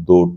2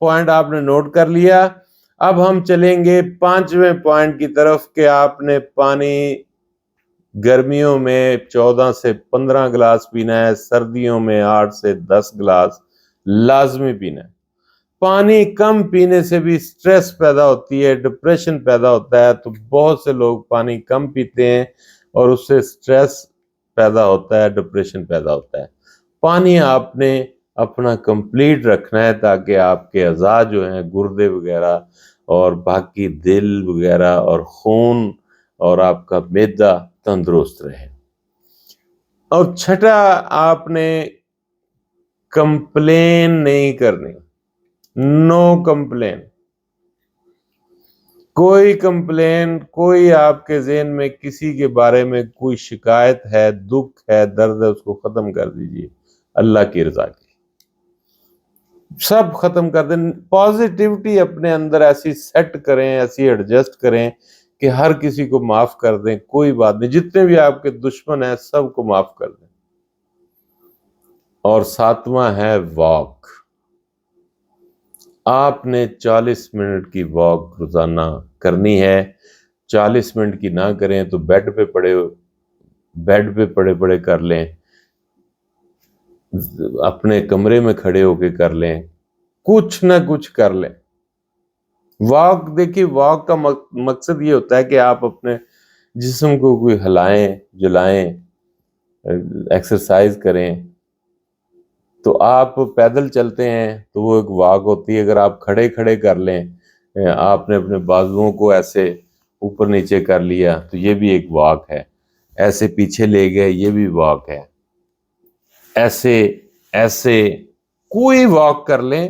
point آپ نے note کر لیا۔ اب ہم چلیں گے 5ویں پوائنٹ کی طرف کہ آپ نے پانی گرمیوں میں 14 سے 15 گلاس پینا ہے، سردیوں میں 8 سے 10 گلاس لازمی پینا ہے۔ پانی کم پینے سے بھی سٹریس پیدا ہوتی ہے، ڈپریشن پیدا ہوتا ہے، تو بہت سے لوگ پانی کم پیتے ہیں اور اس سے سٹریس پیدا ہوتا ہے، ڈپریشن پیدا ہوتا ہے۔ پانی آپ نے اپنا کمپلیٹ رکھنا ہے تاکہ آپ کے اعضاء جو ہیں، گردے وغیرہ اور باقی دل وغیرہ اور خون اور آپ کا معدہ تندرست رہے۔ اور چھٹا، آپ نے کمپلین نہیں کرنی، نو کمپلین۔ کوئی کمپلین، کوئی آپ کے ذہن میں کسی کے بارے میں کوئی شکایت ہے، دکھ ہے، درد ہے، اس کو ختم کر دیجئے اللہ کی رضا کی، سب ختم کر دیں۔ پازیٹیوٹی اپنے اندر ایسی سیٹ کریں، ایسی ایڈجسٹ کریں کہ ہر کسی کو معاف کر دیں، کوئی بات نہیں، جتنے بھی آپ کے دشمن ہیں سب کو معاف کر دیں۔ اور 7واں ہے واک۔ آپ نے 40 منٹ کی واک روزانہ کرنی ہے۔ 40 منٹ کی نہ کریں تو بیڈ پہ پڑے پڑے کر لیں، اپنے کمرے میں کھڑے ہو کے کر لیں، کچھ نہ کچھ کر لیں۔ واک، دیکھیے واک کا مقصد یہ ہوتا ہے کہ آپ اپنے جسم کو کوئی ہلائیں جلائیں، ایکسرسائز کریں۔ تو آپ پیدل چلتے ہیں تو وہ ایک واک ہوتی ہے۔ اگر آپ کھڑے کھڑے کر لیں، آپ نے اپنے بازوؤں کو ایسے اوپر نیچے کر لیا تو یہ بھی ایک واک ہے۔ ایسے پیچھے لے گئے، یہ بھی واک ہے۔ ایسے کوئی واک کر لیں۔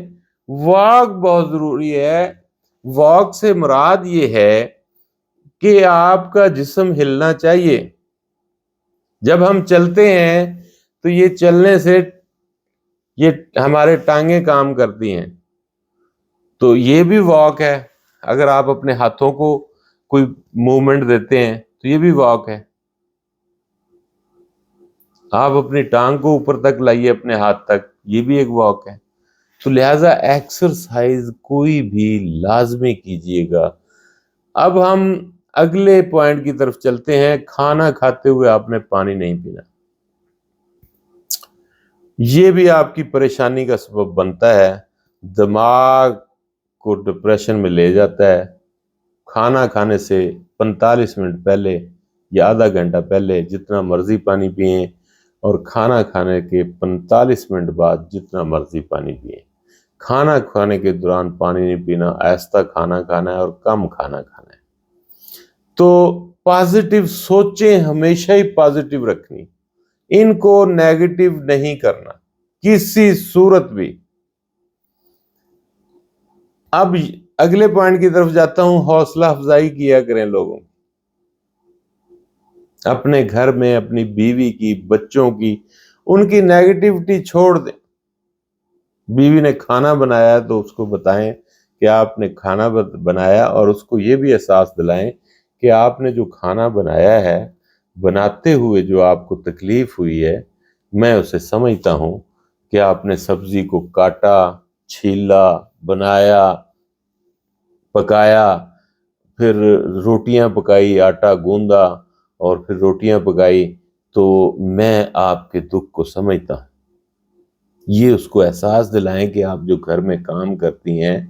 واک بہت ضروری ہے۔ واک سے مراد یہ ہے کہ آپ کا جسم ہلنا چاہیے۔ جب ہم چلتے ہیں تو یہ چلنے سے یہ ہمارے ٹانگیں کام کرتی ہیں، تو یہ بھی واک ہے۔ اگر آپ اپنے ہاتھوں کو کوئی موومنٹ دیتے ہیں تو یہ بھی واک ہے۔ آپ اپنی ٹانگ کو اوپر تک لائیے، اپنے ہاتھ تک، یہ بھی ایک واک ہے۔ تو لہٰذا ایکسرسائز کوئی بھی لازمی کیجئے گا۔ اب ہم اگلے پوائنٹ کی طرف چلتے ہیں۔ کھانا کھاتے ہوئے آپ نے پانی نہیں پینا۔ یہ بھی آپ کی پریشانی کا سبب بنتا ہے، دماغ کو ڈپریشن میں لے جاتا ہے۔ کھانا کھانے سے 45 منٹ پہلے یا آدھا گھنٹہ پہلے جتنا مرضی پانی پئیں، اور کھانا کھانے کے 45 منٹ بعد جتنا مرضی پانی پئیں۔ کھانا کھانے کے دوران پانی نہیں پینا، آہستہ کھانا کھانا ہے اور کم کھانا کھانا ہے۔ تو پازیٹیو سوچیں ہمیشہ ہی پازیٹیو رکھنی، ان کو نیگیٹو نہیں کرنا کسی صورت بھی۔ اب اگلے پوائنٹ کی طرف جاتا ہوں۔ حوصلہ افزائی کیا کریں لوگوں، اپنے گھر میں اپنی بیوی کی، بچوں کی، ان کی نیگیٹیوٹی چھوڑ دیں۔ بیوی نے کھانا بنایا تو اس کو بتائیں کہ آپ نے کھانا بنایا، اور اس کو یہ بھی احساس دلائیں کہ آپ نے جو کھانا بنایا ہے، بناتے ہوئے جو آپ کو تکلیف ہوئی ہے، میں اسے سمجھتا ہوں کہ آپ نے سبزی کو کاٹا، چھیلا، بنایا، پکایا، پھر روٹیاں پکائی، آٹا گوندا اور پھر روٹیاں پکائی، تو میں آپ کے دکھ کو سمجھتا ہوں۔ یہ اس کو احساس دلائیں کہ آپ جو گھر میں کام کرتی ہیں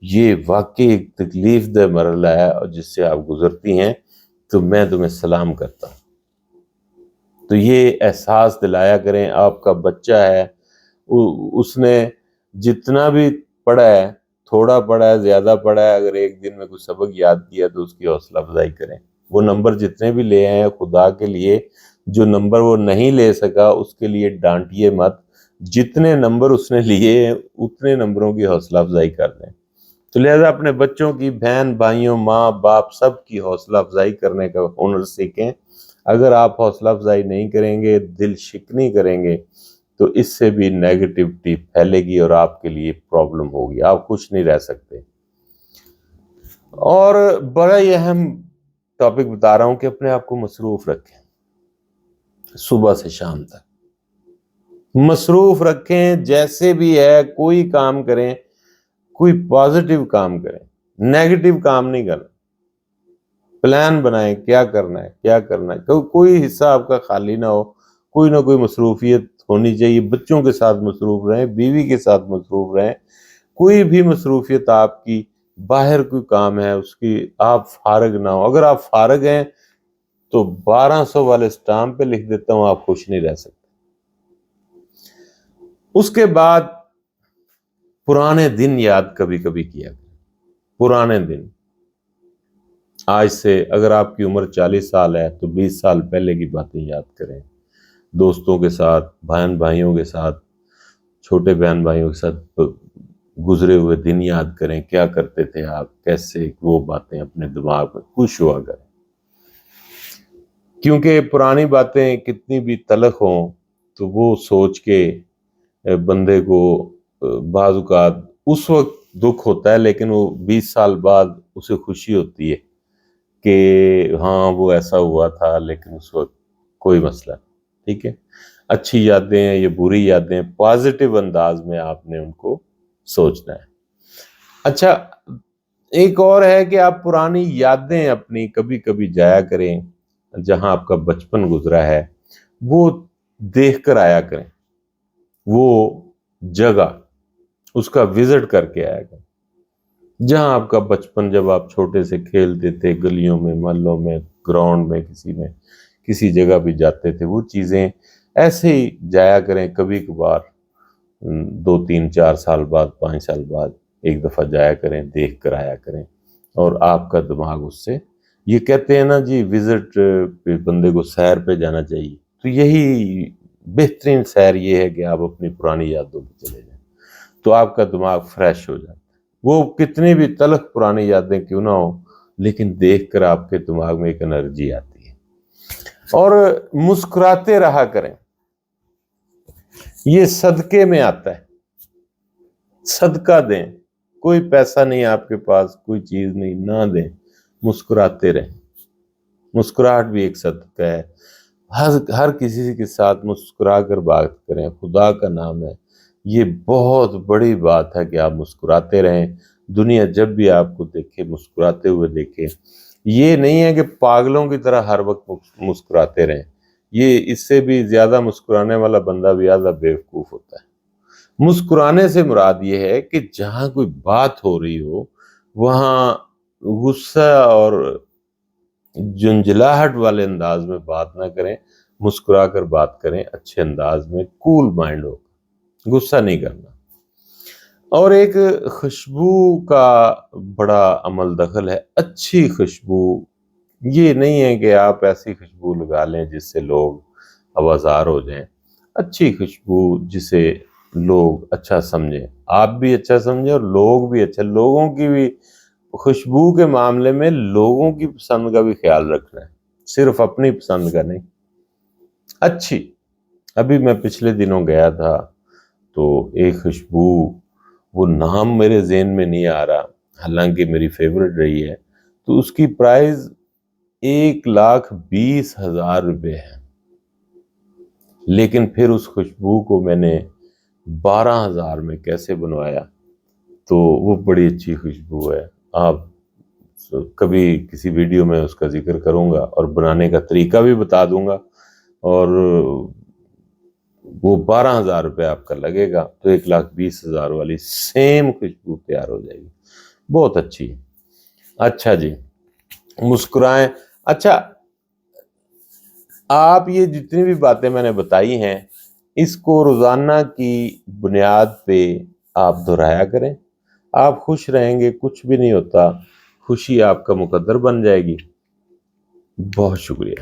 یہ واقعی ایک تکلیف دہ مرحلہ ہے اور جس سے آپ گزرتی ہیں، تو میں تمہیں سلام کرتا ہوں۔ تو یہ احساس دلایا کریں۔ آپ کا بچہ ہے، اس نے جتنا بھی پڑھا ہے، تھوڑا پڑھا ہے، زیادہ پڑھا ہے، اگر ایک دن میں کوئی سبق یاد کیا تو اس کی حوصلہ افزائی کریں۔ وہ نمبر جتنے بھی لے آئے ہیں، خدا کے لیے جو نمبر وہ نہیں لے سکا اس کے لیے ڈانٹیے مت۔ جتنے نمبر اس نے لیے ہیں اتنے نمبروں کی حوصلہ افزائی کر دیں۔ تو لہذا اپنے بچوں کی، بہن بھائیوں، ماں باپ، سب کی حوصلہ افزائی کرنے کا ہنر سیکھیں۔ اگر آپ حوصلہ افزائی نہیں کریں گے، دل شکنی کریں گے، تو اس سے بھی نیگیٹیوٹی پھیلے گی اور آپ کے لیے پرابلم ہوگی، آپ خوش نہیں رہ سکتے۔ اور بڑا ہی اہم ٹاپک بتا رہا ہوں کہ اپنے آپ کو مصروف رکھیں، صبح سے شام تک مصروف رکھیں۔ جیسے بھی ہے کوئی کام کریں، کوئی پازیٹیو کام کریں، نیگیٹو کام نہیں کرنا، پلان بنائیں کیا کرنا ہے کیا کرنا ہے، کوئی حصہ آپ کا خالی نہ ہو، کوئی نہ کوئی مصروفیت ہونی چاہیے، بچوں کے ساتھ مصروف رہیں، بیوی کے ساتھ مصروف رہیں، کوئی بھی مصروفیت آپ کی، باہر کوئی کام ہے اس کی آپ فارغ نہ ہو۔ اگر آپ فارغ ہیں تو 1200 والے اسٹامپ پہ لکھ دیتا ہوں آپ خوش نہیں رہ سکتے۔ اس کے بعد پرانے دن یاد کبھی کبھی کیا کریں، پرانے دن۔ آج سے اگر آپ کی عمر 40 سال ہے تو 20 سال پہلے کی باتیں یاد کریں، دوستوں کے ساتھ، بہن بھائیوں کے ساتھ، چھوٹے بہن بھائیوں کے ساتھ گزرے ہوئے دن یاد کریں، کیا کرتے تھے آپ، کیسے، وہ باتیں اپنے دماغ میں خوش ہوا کریں، کیونکہ پرانی باتیں کتنی بھی تلخ ہوں تو وہ سوچ کے بندے کو بعض اوقات اس وقت دکھ ہوتا ہے، لیکن وہ 20 سال بعد اسے خوشی ہوتی ہے کہ ہاں وہ ایسا ہوا تھا، لیکن اس وقت کوئی مسئلہ نہیں، ٹھیک ہے۔ اچھی یادیں ہیں یا بری یادیں، پازیٹیو انداز میں آپ نے ان کو سوچنا ہے۔ اچھا، ایک اور ہے کہ آپ پرانی یادیں اپنی کبھی کبھی جایا کریں، جہاں آپ کا بچپن گزرا ہے وہ دیکھ کر آیا کریں، وہ جگہ اس کا وزٹ کر کے آیا کریں، جہاں آپ کا بچپن، جب آپ چھوٹے سے کھیلتے تھے گلیوں میں، محلوں میں، گراؤنڈ میں، کسی جگہ بھی جاتے تھے، وہ چیزیں ایسے ہی جایا کریں کبھی کبھار، 2 3 4 سال بعد، 5 سال بعد ایک دفعہ جایا کریں، دیکھ کر آیا کریں، اور آپ کا دماغ اس سے، یہ کہتے ہیں نا جی وزٹ پہ بندے کو سیر پہ جانا چاہیے، تو یہی بہترین سیر یہ ہے کہ آپ اپنی پرانی یادوں پہ چلے جائیں، تو آپ کا دماغ فریش ہو جاتا ہے۔ وہ کتنی بھی تلخ پرانی یادیں کیوں نہ ہوں، لیکن دیکھ کر آپ کے دماغ میں ایک انرجی آتی ہے۔ اور مسکراتے رہا کریں، یہ صدقے میں آتا ہے، صدقہ دیں، کوئی پیسہ نہیں آپ کے پاس، کوئی چیز نہیں، نہ دیں، مسکراتے رہیں، مسکراہٹ بھی ایک صدقہ ہے، ہر کسی کے ساتھ مسکرا کر بات کریں، خدا کا نام ہے، یہ بہت بڑی بات ہے کہ آپ مسکراتے رہیں، دنیا جب بھی آپ کو دیکھے مسکراتے ہوئے دیکھے، یہ نہیں ہے کہ پاگلوں کی طرح ہر وقت مسکراتے رہیں، یہ اس سے بھی زیادہ مسکرانے والا بندہ بھی زیادہ بیوقوف ہوتا ہے۔ مسکرانے سے مراد یہ ہے کہ جہاں کوئی بات ہو رہی ہو وہاں غصہ اور جنجلاہٹ والے انداز میں بات نہ کریں، مسکرا کر بات کریں، اچھے انداز میں، کول مائنڈ ہو، غصہ نہیں کرنا۔ اور ایک خوشبو کا بڑا عمل دخل ہے، اچھی خوشبو، یہ نہیں ہے کہ آپ ایسی خوشبو لگا لیں جس سے لوگ ہوازار ہو جائیں، اچھی خوشبو جسے لوگ اچھا سمجھیں، آپ بھی اچھا سمجھیں اور لوگ بھی اچھا، لوگوں کی بھی خوشبو کے معاملے میں لوگوں کی پسند کا بھی خیال رکھنا ہے، صرف اپنی پسند کا نہیں، اچھی۔ ابھی میں پچھلے دنوں گیا تھا تو ایک خوشبو، وہ نام میرے ذہن میں نہیں آ رہا، حالانکہ میری فیورٹ رہی ہے، تو اس کی پرائز 1,20,000 روپے ہے، لیکن پھر اس خوشبو کو میں نے 12,000 میں کیسے بنوایا، تو وہ بڑی اچھی خوشبو ہے۔ آپ کبھی کسی ویڈیو میں اس کا ذکر کروں گا اور بنانے کا طریقہ بھی بتا دوں گا، اور وہ 12,000 روپے آپ کا لگے گا تو 1,20,000 والی سیم خوشبو تیار ہو جائے گی، بہت اچھی ہے۔ اچھا جی، مسکرائیں۔ اچھا، آپ یہ جتنی بھی باتیں میں نے بتائی ہیں اس کو روزانہ کی بنیاد پہ آپ دہرایا کریں، آپ خوش رہیں گے، کچھ بھی نہیں ہوتا، خوشی آپ کا مقدر بن جائے گی۔ بہت شکریہ۔